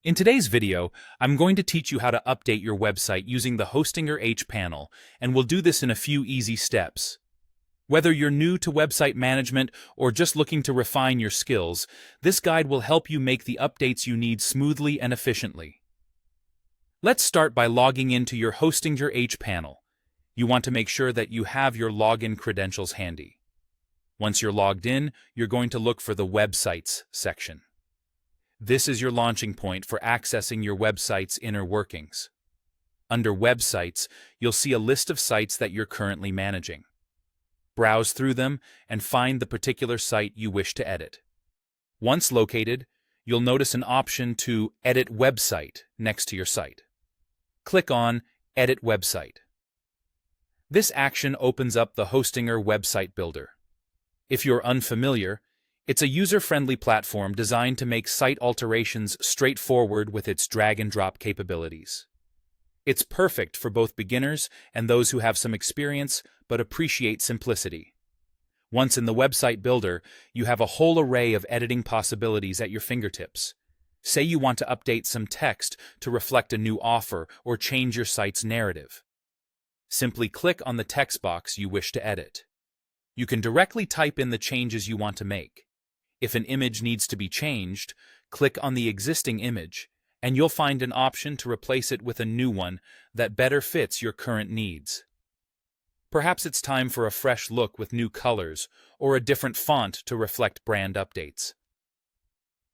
In today's video, I'm going to teach you how to update your website using the Hostinger H panel, and we'll do this in a few easy steps. Whether you're new to website management or just looking to refine your skills, this guide will help you make the updates you need smoothly and efficiently. Let's start by logging into your Hostinger H panel. You want to make sure that you have your login credentials handy. Once you're logged in, you're going to look for the Websites section. This is your launching point for accessing your website's inner workings. Under Websites, you'll see a list of sites that you're currently managing. Browse through them and find the particular site you wish to edit. Once located, you'll notice an option to Edit Website next to your site. Click on Edit Website. This action opens up the Hostinger Website Builder. If you're unfamiliar, it's a user-friendly platform designed to make site alterations straightforward with its drag-and-drop capabilities. It's perfect for both beginners and those who have some experience but appreciate simplicity. Once in the website builder, you have a whole array of editing possibilities at your fingertips. Say you want to update some text to reflect a new offer or change your site's narrative. Simply click on the text box you wish to edit. You can directly type in the changes you want to make. If an image needs to be changed, click on the existing image, and you'll find an option to replace it with a new one that better fits your current needs. Perhaps it's time for a fresh look with new colors or a different font to reflect brand updates.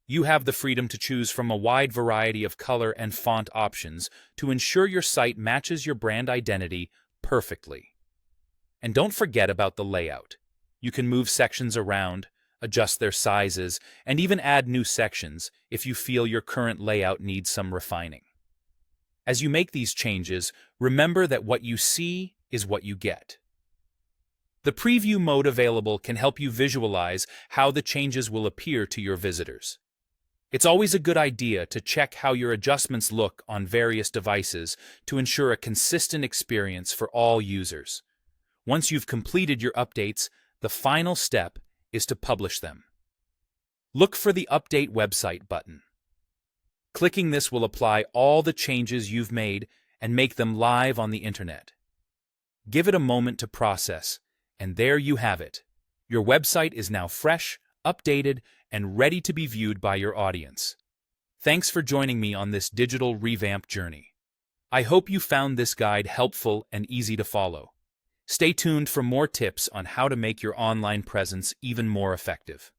You have the freedom to choose from a wide variety of color and font options to ensure your site matches your brand identity perfectly. And don't forget about the layout. You can move sections around, adjust their sizes, and even add new sections if you feel your current layout needs some refining. As you make these changes, remember that what you see is what you get. The preview mode available can help you visualize how the changes will appear to your visitors. It's always a good idea to check how your adjustments look on various devices to ensure a consistent experience for all users. Once you've completed your updates, the final step is to publish them. Look for the Update Website button. Clicking this will apply all the changes you've made and make them live on the internet. Give it a moment to process, and there you have it. Your website is now fresh, updated, and ready to be viewed by your audience. Thanks for joining me on this digital revamp journey. I hope you found this guide helpful and easy to follow. Stay tuned for more tips on how to make your online presence even more effective.